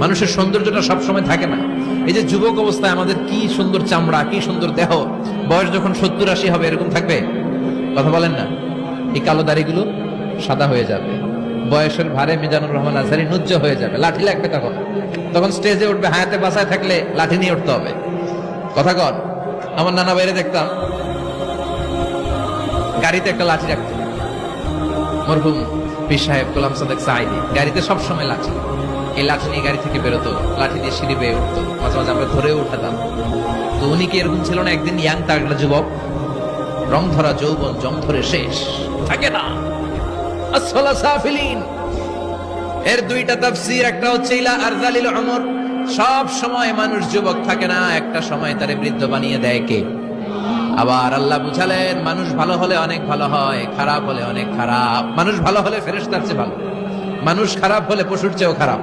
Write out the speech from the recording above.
মানুষের সৌন্দর্যটা সবসময় থাকে না। এই যে যুবক অবস্থায় আমাদের কি সুন্দর চামড়া, কি সুন্দর দেহ, বয়স যখন 70-80 হবে এরকম থাকবে? কথা বলেন না। এই কালো দাড়িগুলো সাদা হয়ে যাবে, বয়সের ভারে মিজানুর রহমান আজহারী নুজ্জ হয়ে যাবে, লাঠি লাগবে তখন। তখন স্টেজে উঠবে, হায়াতে বাসায় থাকলে লাঠি নিয়ে উঠতে হবে। কথা কর। আমার নানা বাইরে দেখতাম গাড়িতে একটা লাঠি রাখতো, মরহুম পীর সাহেব গোলাম সাদেক সাঈদী গাড়িতে সবসময় লাঠি। এই লাঠি নিয়ে গাড়ি থেকে বেরোতো, লাঠি দিয়ে সিঁড়ি বেয়ে উঠতো, মাঝে মাঝে আমরা ধরেও উঠাতাম। তো উনি কি এরকম ছিল না? একদিন ইয়াং তাগড়া যুবক, রং ধরা যৌবন জং ধরে শেষ থাকে না। আসফালা সাফিলিন এর দুইটা তাফসীর, একটা হচ্ছে ইলা আরজালিল উমর, সব সময় মানুষ যুবক থাকে না, একটা সময় তারে বৃদ্ধ বানিয়ে দেয় কে? আবার আল্লাহ বুঝালেন মানুষ ভালো হলে অনেক ভালো হয়, খারাপ হলে অনেক খারাপ। মানুষ ভালো হলে ফেরেশতার চেয়ে ভালো, মানুষ খারাপ হলে পশুর চেয়েও খারাপ।